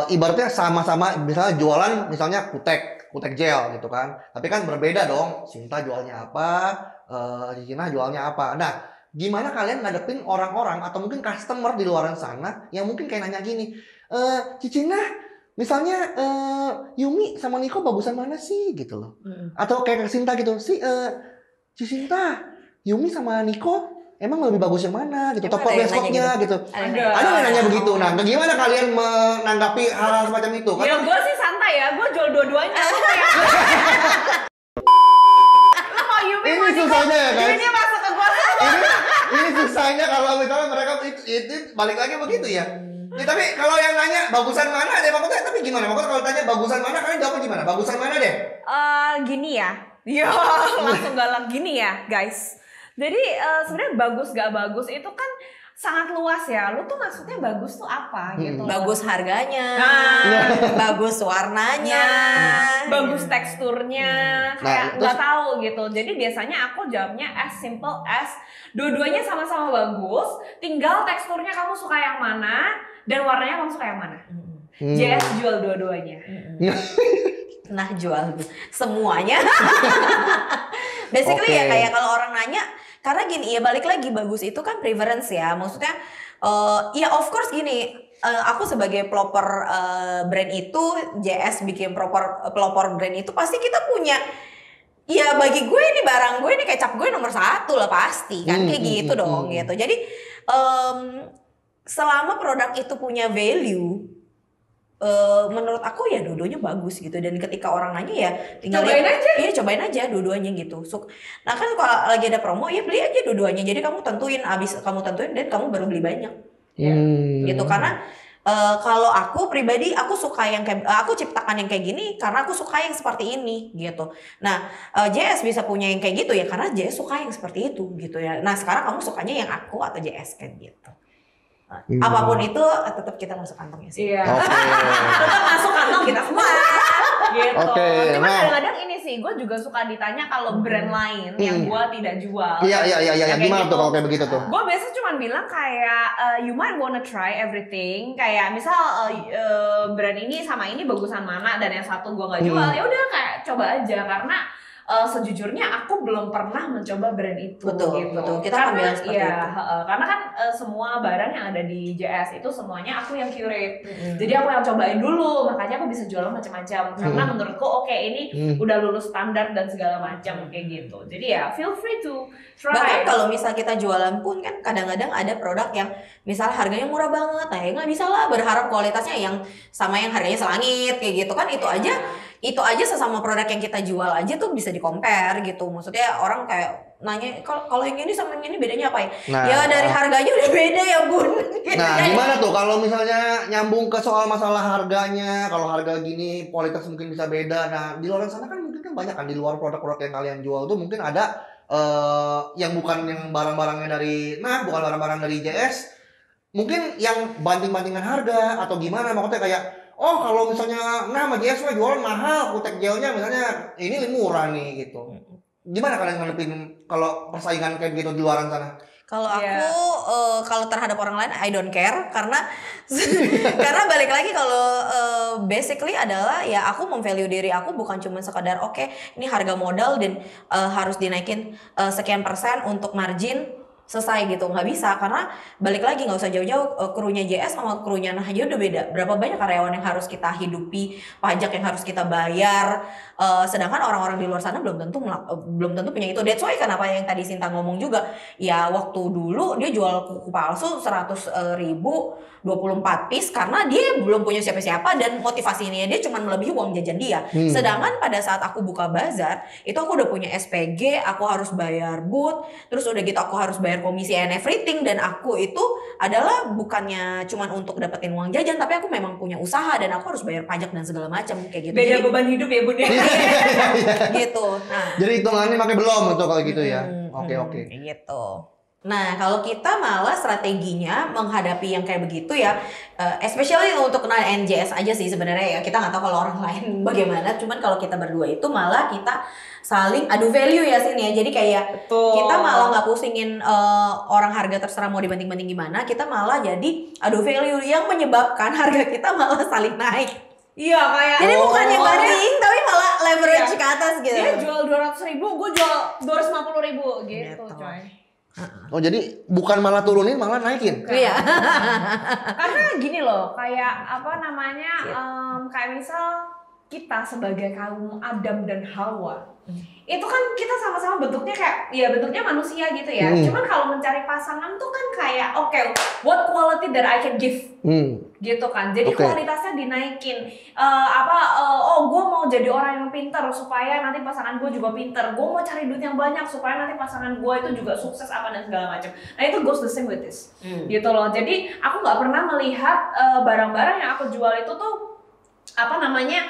ibaratnya sama-sama misalnya jualan misalnya kutek gel gitu kan. Tapi kan berbeda dong. Sinta jualnya apa, Cicina jualnya apa. Nah, gimana kalian ngadepin orang-orang atau mungkin customer di luar sana yang mungkin kayak nanya gini, Cicina, misalnya Yumi sama Niko bagusan mana sih gitu loh? Atau kayak Sinta gitu, Cicinta, Yumi sama Niko emang lebih bagus yang mana gitu? Emang Toko ada yang bioskopnya nanya gitu. Ada. Ada yang nanya begitu. Nah, bagaimana kalian menanggapi hal-hal semacam itu? Kan Ya gue sih santai ya, gue jual dua-duanya. Lu kayak lu mau Yumi Ini mau Niko, susahnya ya, guys. duitnya masuk ke gue semua. ini susahnya kalau misalnya mereka itu balik lagi begitu ya. Ya, tapi kalau yang nanya bagusan mana deh maksudnya, tapi gimana? Maksudnya kalau tanya bagusan mana kalian jawabnya gimana? Bagusan mana deh? Gini ya, yo langsung galak gini ya guys. Jadi sebenarnya bagus gak bagus itu kan sangat luas ya. Lu tuh maksudnya bagus tuh apa gitu? Bagus harganya, Nah, bagus warnanya, bagus teksturnya, Nah, kayak terus- nggak tahu gitu. Jadi biasanya aku jawabnya as simple as dua-duanya sama-sama bagus, tinggal teksturnya kamu suka yang mana dan warnanya kamu suka yang mana. JS jual dua-duanya. Nah jual semuanya. Basically Oke. ya kayak kalau orang nanya, karena gini ya balik lagi bagus itu kan preference ya. Maksudnya ya of course gini, aku sebagai pelopor brand itu, JS bikin pelopor brand itu pasti kita punya. Ya bagi gue ini barang gue ini kecap gue nomor 1 lah pasti kan kayak gitu dong gitu. Jadi selama produk itu punya value, menurut aku ya dua-duanya bagus gitu. Dan ketika orang nanya ya tinggal Cobain aja. Iya cobain aja dua-duanya gitu. Nah kan kalau lagi ada promo ya beli aja dua-duanya. Jadi kamu tentuin, abis kamu tentuin dan kamu baru beli banyak. Gitu karena kalau aku pribadi aku suka yang kayak aku ciptakan yang kayak gini karena aku suka yang seperti ini gitu. Nah JS bisa punya yang kayak gitu ya karena JS suka yang seperti itu gitu ya. Nah sekarang kamu sukanya yang aku atau JS kan gitu. Apapun itu tetap kita masuk kantongnya sih. Iya. Oke. Tetap masuk kantong kita semua. Gitu. Oke, Cuma nah. kadang-kadang ini sih, gue juga suka ditanya kalau brand lain yang gue tidak jual. Iya. Yang kayak Gimana gitu. tuh kalau kayak begitu tuh? Gue biasa cuma bilang kayak you might wanna try everything. Kayak misal brand ini sama ini bagusan mana dan yang satu gue nggak jual, ya udah kayak coba aja karena sejujurnya aku belum pernah mencoba brand itu. Betul, gitu. betul. Kita akan Karena bilang seperti itu. karena kan semua barang yang ada di JS itu semuanya aku yang curate. Jadi aku yang cobain dulu, makanya aku bisa jualan macam-macam. Karena menurutku oke, ini udah lulus standar dan segala macam kayak gitu. Jadi ya feel free to try. Bahkan kalau misal kita jualan pun kan kadang-kadang ada produk yang misal harganya murah banget, nah ya nggak bisa lah berharap kualitasnya yang sama yang harganya selangit kayak gitu kan. Itu aja sesama produk yang kita jual aja tuh bisa di-compare gitu. Maksudnya orang kayak nanya kalau yang ini sama yang ini bedanya apa ya? Nah, ya dari harganya udah beda ya bun. Nah, gimana tuh kalau misalnya nyambung ke soal masalah harganya, kalau harga gini kualitas mungkin bisa beda. Nah, di luar sana kan mungkin kan banyak kan di luar produk-produk yang kalian jual tuh mungkin ada yang bukan yang barang-barangnya dari bukan barang-barang dari JS, mungkin yang banting-bantingan harga atau gimana, maksudnya kayak oh kalau misalnya sama JS mah jualan mahal, kutek gelnya misalnya ini lebih murah nih gitu. Gimana kalian ngadepin kalau persaingan kayak gitu di luar sana? Kalau aku kalau terhadap orang lain I don't care karena karena balik lagi kalau basically adalah ya aku memvalue diri aku bukan cuma sekadar oke, ini harga modal dan harus dinaikin sekian persen untuk margin selesai gitu, nggak bisa. Karena balik lagi nggak usah jauh-jauh, krunya JS sama krunya Nah aja udah beda. Berapa banyak karyawan yang harus kita hidupi, pajak yang harus kita bayar, sedangkan orang-orang di luar sana belum tentu punya itu. That's why kenapa yang tadi Sinta ngomong juga, ya waktu dulu dia jual kuku palsu 100.000 24 piece karena dia belum punya siapa-siapa dan motivasinya dia cuma melebihi uang jajan dia. Sedangkan pada saat aku buka bazar, itu aku udah punya SPG, aku harus bayar booth, terus udah gitu aku harus bayar komisi and everything, dan aku itu adalah bukannya cuma untuk dapetin uang jajan, tapi aku memang punya usaha dan aku harus bayar pajak dan segala macam kayak gitu. Beda beban hidup ya bun ya. Gitu. Nah, jadi hitungannya pakai belum betul kalau gitu ya. Oke. Gitu. Nah, kalau kita malah strateginya menghadapi yang kayak begitu ya, especially untuk kenal NJS aja sih sebenarnya ya. Kita nggak tahu kalau orang lain bagaimana. Cuman kalau kita berdua itu malah kita saling adu value ya sini ya. Jadi kayak kita malah nggak pusingin orang harga terserah mau dibanting-banting gimana. Kita malah jadi adu value yang menyebabkan harga kita malah saling naik. Iya kayak. Jadi bukannya banding tapi malah leverage ke atas gitu. Dia jual 200.000, gue jual 250.000 gitu coy. Oh jadi bukan malah turunin malah naikin? Iya. Karena gini loh, kayak apa namanya, kayak misal kita sebagai kaum Adam dan Hawa, itu kan kita sama-sama bentuknya kayak, ya bentuknya manusia gitu ya. Cuman kalau mencari pasangan tuh kan kayak, oke, what quality that I can give, gitu kan. Jadi kualitasnya dinaikin. Gue mau jadi orang yang pintar supaya nanti pasangan gue juga pintar. Gue mau cari duit yang banyak supaya nanti pasangan gue itu juga sukses apa dan segala macam. Nah itu goes the same with this, gitu loh. Jadi aku nggak pernah melihat barang-barang yang aku jual itu tuh apa namanya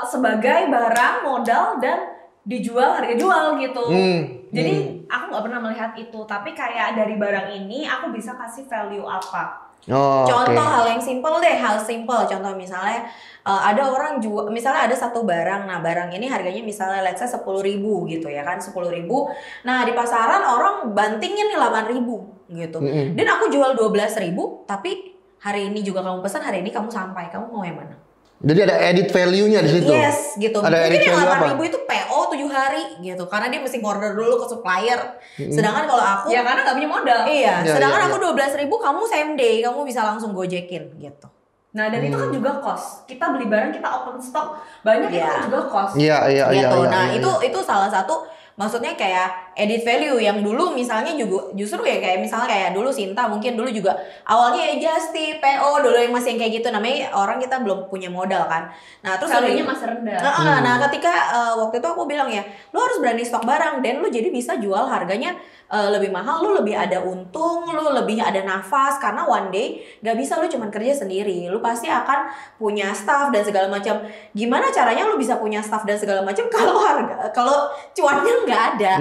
sebagai barang modal dan dijual harga jual gitu. Jadi aku nggak pernah melihat itu, tapi kayak dari barang ini aku bisa kasih value apa. Contoh hal yang simple deh, contoh misalnya ada orang jual, misalnya ada satu barang, nah barang ini harganya misalnya let's say 10.000 gitu ya kan, 10.000. Nah di pasaran orang bantingin nih 8.000 gitu. Dan aku jual 12.000, tapi hari ini juga kamu pesan, hari ini kamu sampai, kamu mau yang mana? Jadi ada edit value-nya di situ. Yes, gitu. Ada mungkin yang 8.000 apa? itu PO 7 hari gitu. Karena dia mesti order dulu ke supplier. Sedangkan kalau aku ya karena nggak punya modal. Iya, Ya, sedangkan ya, aku 12.000, kamu same day, kamu bisa langsung gojekin gitu. Nah dan itu kan juga cost. Kita beli barang, kita open stock, banyak itu kan juga cost. Iya. Gitu. Nah, itu salah satu, maksudnya kayak edit value yang dulu misalnya juga justru ya kayak misalnya kayak dulu Sinta mungkin dulu juga awalnya ya Justy, PO dulu yang masih yang kayak gitu, namanya orang kita belum punya modal kan. Nah, terus value-nya masih rendah. Nah, ketika waktu itu aku bilang ya, lu harus berani stok barang dan lu jadi bisa jual harganya lebih mahal, lu lebih ada untung, lu lebih ada nafas karena one day gak bisa lu cuman kerja sendiri, lu pasti akan punya staff dan segala macam. Gimana caranya lu bisa punya staff dan segala macam kalau cuannya nggak ada?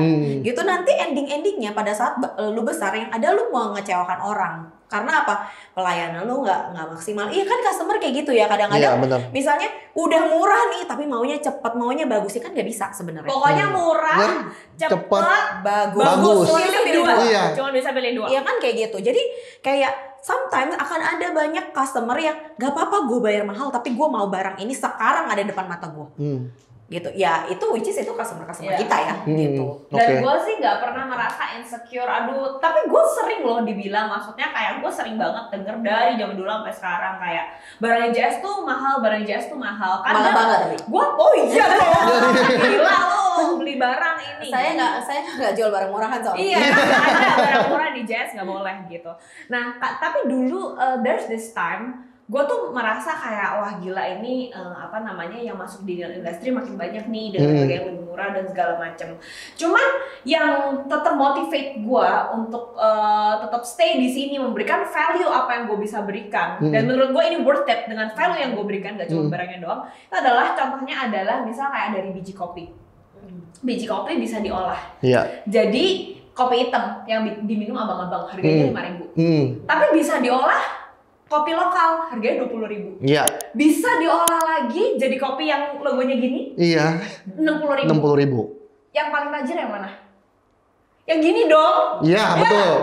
Gitu nanti endingnya pada saat lu besar yang ada lu mau ngecewakan orang. Karena apa? Pelayanan lu nggak maksimal. Iya kan customer kayak gitu ya kadang-kadang. Misalnya udah murah nih tapi maunya cepat, maunya bagus, kan nggak bisa sebenarnya. Pokoknya murah, cepat, bagus. Cuma bisa pilih dua. Iya. Cuma bisa pilih dua. Iya kan kayak gitu. Jadi kayak sometimes akan ada banyak customer yang nggak apa-apa gue bayar mahal tapi gue mau barang ini sekarang ada depan mata gue. gitu. Ya itu which is itu customer Iya. kita ya gitu. Dan gue sih nggak pernah merasa insecure, aduh. Tapi gue sering loh dibilang, maksudnya kayak gue sering banget denger dari zaman dulu sampai sekarang kayak barangnya Jazz tuh mahal, barangnya Jazz tuh mahal. Mahal banget tapi. Gue, oh iya dong, gila lo beli barang ini. Saya nggak jual barang murahan soalnya. Iya, ada barang murah di Jazz nggak boleh gitu. Nah, tapi dulu there's this time gue tuh merasa kayak wah gila ini apa namanya yang masuk di industri makin banyak nih dengan harga yang lebih murah dan segala macam. Cuman yang tetap motivate gue untuk tetap stay di sini memberikan value apa yang gue bisa berikan dan menurut gue ini worth it dengan value yang gue berikan, gak cuma barangnya doang. Itu adalah contohnya adalah misal kayak dari biji kopi. Biji kopi bisa diolah. Iya. Jadi kopi hitam yang diminum abang-abang harganya 5.000. Tapi bisa diolah kopi lokal harganya 20.000. Iya. Bisa diolah lagi jadi kopi yang logonya gini Iya. 60.000. 60.000. Yang paling tajir yang mana? Yang gini dong. Iya,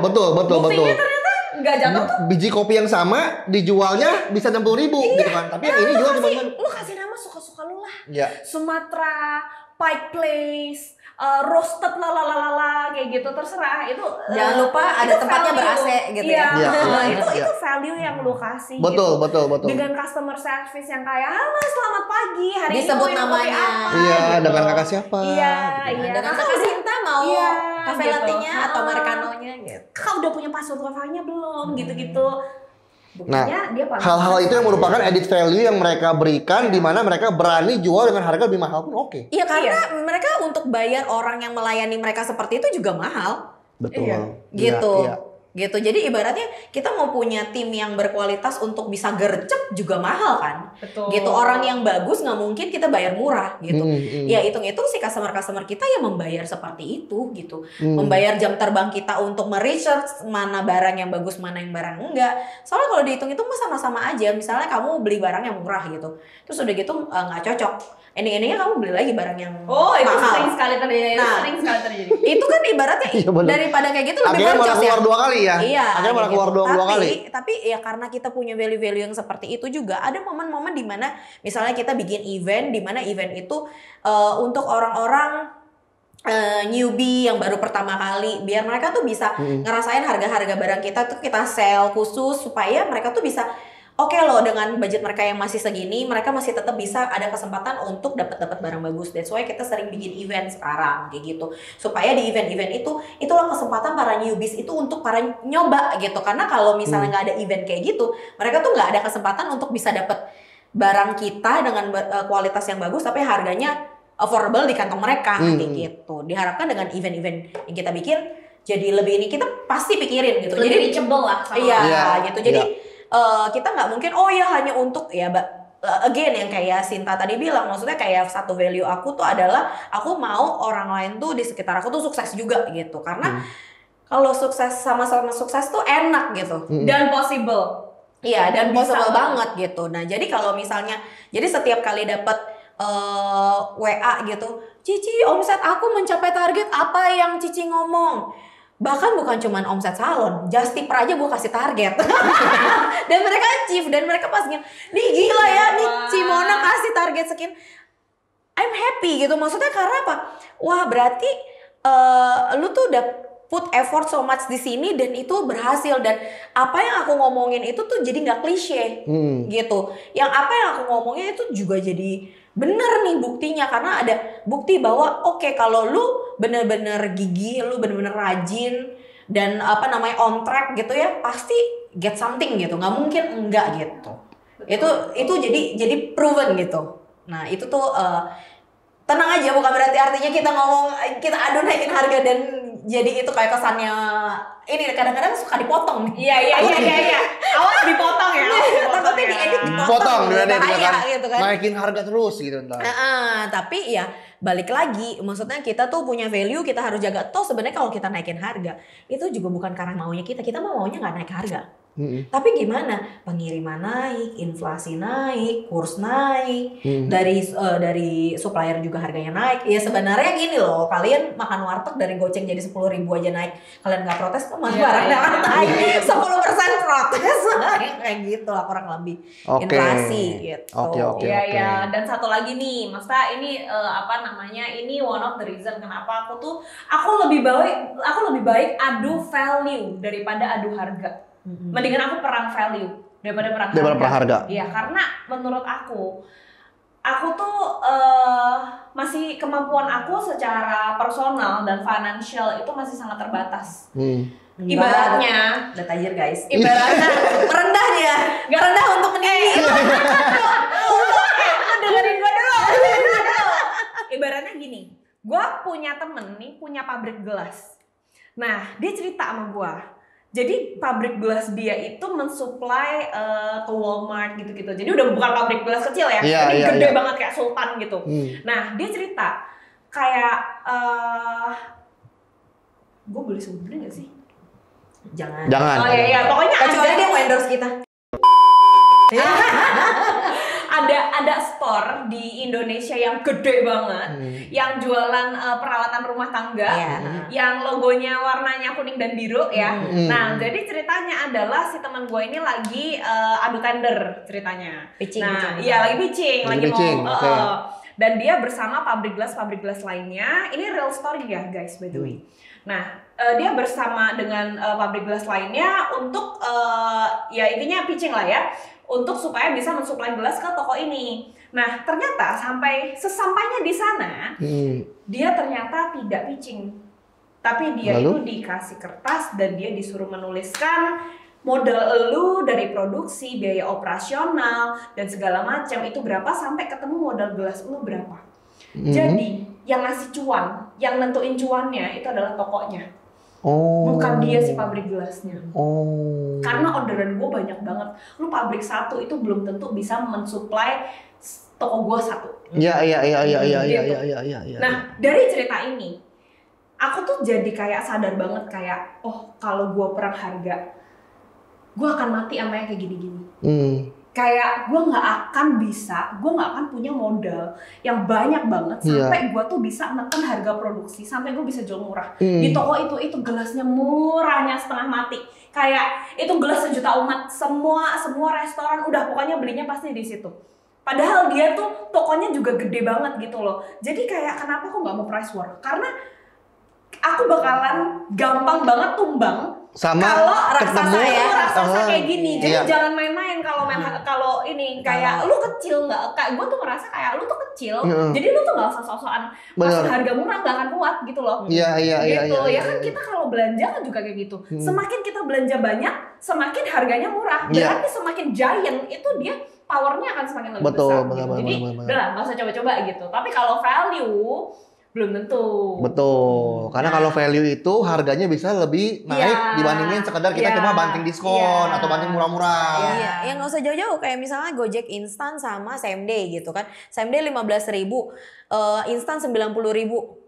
betul. Buktinya ternyata nggak jatuh tuh. Biji kopi yang sama dijualnya bisa 60.000 gitu kan. Tapi yang ini jual cuma Lu kasih nama suka-suka lu lah. Iya. Sumatera, Pike Place, roasted lalalala kayak gitu, terserah itu. Jangan lupa ada itu tempatnya value. ber-AC gitu Iya, ya. itu value yang lu kasih. Betul. gitu. Dengan customer service yang kayak halo selamat pagi hari Disebut ini mau minum kopi namanya. apa, Iya, gitu. dengan kakak siapa? Iya, gitu. iya. Dengan Kakak kakak Sinta mau Iya, cafe gitu. latte-nya atau americano-nya gitu. Kakak udah punya password wifi-nya belum gitu-gitu. Nah, Buktinya dia paling hal-hal itu yang merupakan edit value yang mereka berikan, di mana mereka berani jual dengan harga lebih mahal pun oke. Iya karena mereka untuk bayar orang yang melayani mereka seperti itu juga mahal. Betul. Iya. Gitu. Iya. Gitu. Jadi ibaratnya kita mau punya tim yang berkualitas untuk bisa gercep juga mahal kan. Betul. Gitu. Orang yang bagus nggak mungkin kita bayar murah gitu. Ya hitung-hitung si customer kita ya membayar seperti itu gitu. Membayar jam terbang kita untuk meresearch mana barang yang bagus, mana yang barang enggak. Soalnya kalau dihitung-hitung mah sama-sama aja. Misalnya kamu beli barang yang murah gitu. Terus udah gitu nggak cocok. Ending-endingnya kamu beli lagi barang yang itu mahal. sering sekali terjadi. Nah, Sering sekali terjadi. Itu kan ibaratnya Iya, bener. daripada kayak gitu lebih Akhirnya malah boncos ya. keluar 2 kali ya. Iya. Akhirnya malah kayak keluar gitu. 2 kali. Tapi ya karena kita punya value-value yang seperti itu juga ada momen-momen di mana misalnya kita bikin event di mana event itu untuk orang-orang newbie yang baru pertama kali biar mereka tuh bisa ngerasain harga-harga barang kita tuh kita sell khusus supaya mereka tuh bisa oke loh dengan budget mereka yang masih segini mereka masih tetap bisa ada kesempatan untuk dapat barang bagus. That's why kita sering bikin event sekarang kayak gitu. Supaya di event-event itulah kesempatan para newbies itu untuk para nyoba gitu. Karena kalau misalnya nggak ada event kayak gitu, mereka tuh nggak ada kesempatan untuk bisa dapat barang kita dengan kualitas yang bagus tapi harganya affordable di kantong mereka kayak gitu. Diharapkan dengan event-event yang kita bikin jadi lebih ini kita pasti pikirin gitu. Lebih Jadi reachable lah sama iya gitu. Jadi Iya. kita nggak mungkin ya hanya untuk ya again yang kayak Sinta tadi bilang, maksudnya kayak satu value aku tuh adalah aku mau orang lain tuh di sekitar aku tuh sukses juga gitu. Karena kalau sukses sama-sama sukses tuh enak gitu. dan possible. Iya, dan Bisa possible banget. banget gitu. Nah, jadi kalau misalnya jadi setiap kali dapat WA gitu, Cici omset aku mencapai target apa yang Cici ngomong. Bahkan bukan cuman omset salon, just tip aja gue kasih target. Dan mereka achieve, dan mereka pas nih gila ya, nih Cimona kasih target sekian. I'm happy gitu, maksudnya karena apa? Wah berarti lu tuh udah put effort so much di sini dan itu berhasil. Dan apa yang aku ngomongin itu tuh jadi nggak klise gitu. Yang apa yang aku ngomongin itu juga jadi bener nih buktinya, karena ada bukti bahwa oke, kalau lu bener-bener gigih, lu bener-bener rajin dan on track gitu ya, pasti get something gitu, nggak mungkin enggak gitu. Itu jadi proven gitu. Nah itu tuh tenang aja, bukan berarti artinya kita ngomong kita adu naikin harga dan jadi itu kayak kesannya ini kadang-kadang suka dipotong nih. Iya. Awas dipotong ya. Takutnya diedit Potong bahaya kan. gitu kan. Naikin harga terus gitu ntar. Tapi ya balik lagi, maksudnya kita tuh punya value, kita harus jaga. Toh sebenarnya kalau kita naikin harga itu juga bukan karena maunya kita mau maunya nggak naik harga. Tapi gimana? Pengiriman naik, inflasi naik, kurs naik, dari supplier juga harganya naik. Ya sebenarnya gini loh, kalian makan warteg dari goceng jadi 10.000 aja naik, kalian nggak protes kok malah barangnya naik 10% protes kayak gitu lah kurang lebih. Inflasi gitu. Oke. Iya. Dan satu lagi nih, maksudnya ini ini one of the reason kenapa aku lebih baik adu value daripada adu harga. Mendingan aku perang value daripada perang harga. Iya, karena menurut aku tuh masih kemampuan aku secara personal dan financial itu masih sangat terbatas. Ibaratnya, udah tajir guys. Ibaratnya merendah dia, nggak rendah untuk meninggi. Dengerin gue dulu. Ibaratnya gini, gue punya temen nih punya pabrik gelas. Nah, dia cerita sama gue. Jadi pabrik gelas dia itu mensuplai ke Walmart gitu-gitu. Jadi udah bukan pabrik gelas kecil ya, ini gede banget kayak Sultan gitu. Nah dia cerita kayak, gue boleh sebutin nggak sih? Jangan. Oh iya, pokoknya kecuali dia mau endorse kita. Ada store di Indonesia yang gede banget, yang jualan peralatan rumah tangga, yang logonya warnanya kuning dan biru ya. Nah, jadi ceritanya adalah si teman gue ini lagi adu tender ceritanya. Lagi pitching, dan dia bersama pabrik gelas lainnya. Ini real story ya guys, by the way. Nah, dia bersama dengan pabrik gelas lainnya untuk ya intinya pitching lah ya, untuk supaya bisa mensuplai gelas ke toko ini. Nah, ternyata sesampainya di sana, dia ternyata tidak pitching. Tapi dia itu dikasih kertas dan dia disuruh menuliskan modal elu dari produksi, biaya operasional, dan segala macam itu berapa sampai ketemu modal gelas elu berapa. Jadi, yang ngasih cuan, yang nentuin cuannya itu adalah tokonya. Bukan dia si pabrik gelasnya. Karena orderan gue banyak banget. Lu pabrik satu itu belum tentu bisa mensuplai toko gue satu. Iya. Nah, dari cerita ini, aku tuh jadi kayak sadar banget kayak, oh kalau gue perang harga, gue akan mati sama yang kayak gini-gini. Kayak gue nggak akan punya modal yang banyak banget sampai gue tuh bisa neken harga produksi, sampai gue bisa jual murah. Di toko itu gelasnya murahnya setengah mati. Kayak itu gelas 1 juta umat, semua restoran udah pokoknya belinya pasti di situ. Padahal dia tuh tokonya juga gede banget gitu loh. Jadi kayak kenapa aku nggak mau price war? Karena aku bakalan gampang banget tumbang sama kalau raksasa kayak gini. Jadi iya. jangan main-main kalau ini kayak lu kecil nggak, kayak gue tuh ngerasa kayak lu tuh kecil. Jadi lu tuh nggak usah sok-sokan masuk harga murah, nggak akan kuat gitu loh. Iya. Gitu ya kan kita kalau belanja kan juga kayak gitu. Semakin kita belanja banyak, semakin harganya murah. Berarti semakin giant itu dia powernya akan semakin lebih besar. Jadi udah lah nggak usah coba-coba gitu. Tapi kalau value belum tentu. Betul. Karena kalau value itu harganya bisa lebih naik dibandingin sekedar kita cuma banting diskon atau banting murah-murah. Iya, yang nggak usah jauh-jauh kayak misalnya Gojek instan sama same day gitu kan. Same day 15.000, instan 90.000.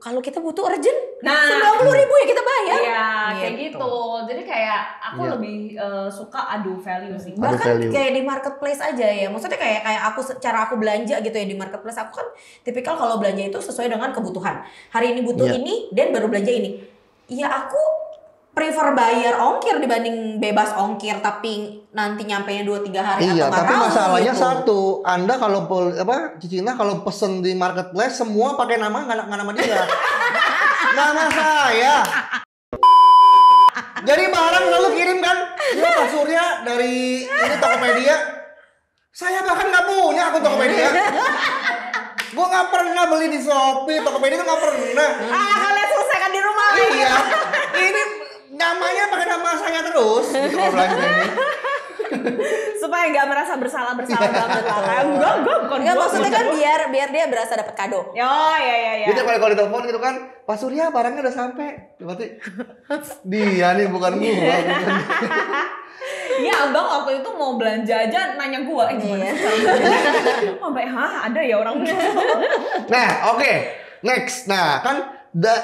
Kalau kita butuh urgent, 90.000 ya kita bayar. Iya, kayak gitu. Jadi kayak aku lebih suka adu value sih. Bahkan kayak di marketplace aja ya. Maksudnya kayak cara aku belanja gitu ya di marketplace. Aku kan tipikal kalau belanja itu sesuai dengan kebutuhan. Hari ini butuh ini, dan baru belanja ini. Ya aku prefer bayar ongkir dibanding bebas ongkir tapi nanti nyampenya 2-3 hari atau 4 tahun. Iya, tapi masalahnya satu, Anda kalau Cicina kalau pesen di marketplace semua pakai nama nggak nama dia. Nama saya. Jadi barang lalu kirim kan, ya Pak Surya dari ini Tokopedia. Saya bahkan nggak punya akun Tokopedia. Gue nggak pernah beli di Shopee, Tokopedia itu nggak pernah. Kalian selesaikan di rumah. Iya, ini namanya pakai nama saya terus. Gitu kalau belanja ini. Supaya nggak merasa bersalah banget lah. Enggak, bukan. Enggak, maksudnya kan biar dia berasa dapat kado. Iya. Jadi kalau ditelepon gitu kan, Pak Surya barangnya udah sampai. Berarti dia nih bukan gua. Iya, abang waktu itu mau belanja aja nanya gua, gimana sih? Sampai ada ya orangnya. Nah, oke. Next. Nah, kan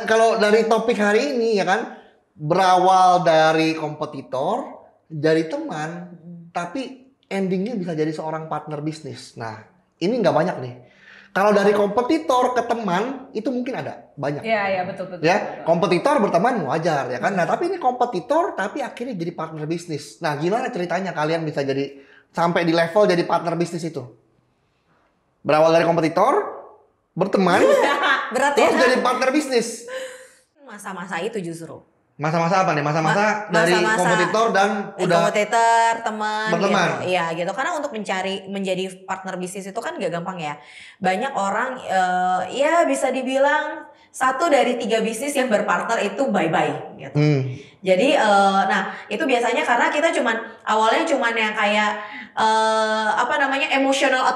kalau dari topik hari ini ya kan berawal dari kompetitor jadi teman, tapi endingnya bisa jadi seorang partner bisnis. Nah, ini nggak banyak nih. Kalau dari kompetitor ke teman itu mungkin ada banyak. Iya betul. Ya, kompetitor berteman wajar ya kan. Nah, tapi ini kompetitor tapi akhirnya jadi partner bisnis. Nah, gimana ceritanya kalian bisa jadi sampai di level jadi partner bisnis itu? Berawal dari kompetitor, berteman, Berat terus ya. jadi partner bisnis. Masa-masa itu justru. Masa-masa apa nih? Masa-masa dari Masa-masa kompetitor dan udah kompetitor, teman berteman. gitu. Iya gitu. Karena untuk menjadi partner bisnis itu kan gak gampang ya. Banyak orang ya bisa dibilang 1 dari 3 bisnis yang berpartner itu bye-bye gitu. Jadi nah itu biasanya karena kita awalnya yang kayak emotional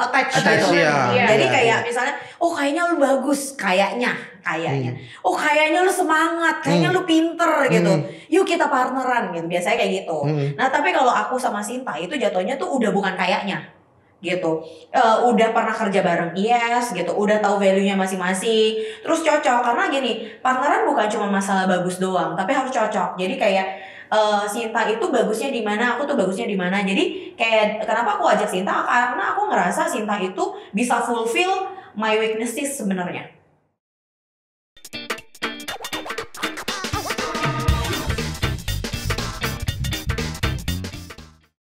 attach gitu. Iya. Jadi kayak misalnya, oh kayaknya lu bagus, kayaknya. Oh kayaknya lu semangat, kayaknya lu pinter gitu. Yuk kita partneran gitu. Biasanya kayak gitu. Nah tapi kalau aku sama Sinta itu jatuhnya tuh udah bukan kayaknya gitu. Udah pernah kerja bareng, yes gitu. Udah tahu value-nya masing-masing. Terus cocok karena gini, partneran bukan cuma masalah bagus doang, tapi harus cocok. Jadi kayak Sinta itu bagusnya di mana, aku tuh bagusnya di mana. Jadi kayak kenapa aku ajak Sinta? Karena aku ngerasa Sinta itu bisa fulfill my weaknesses sebenarnya.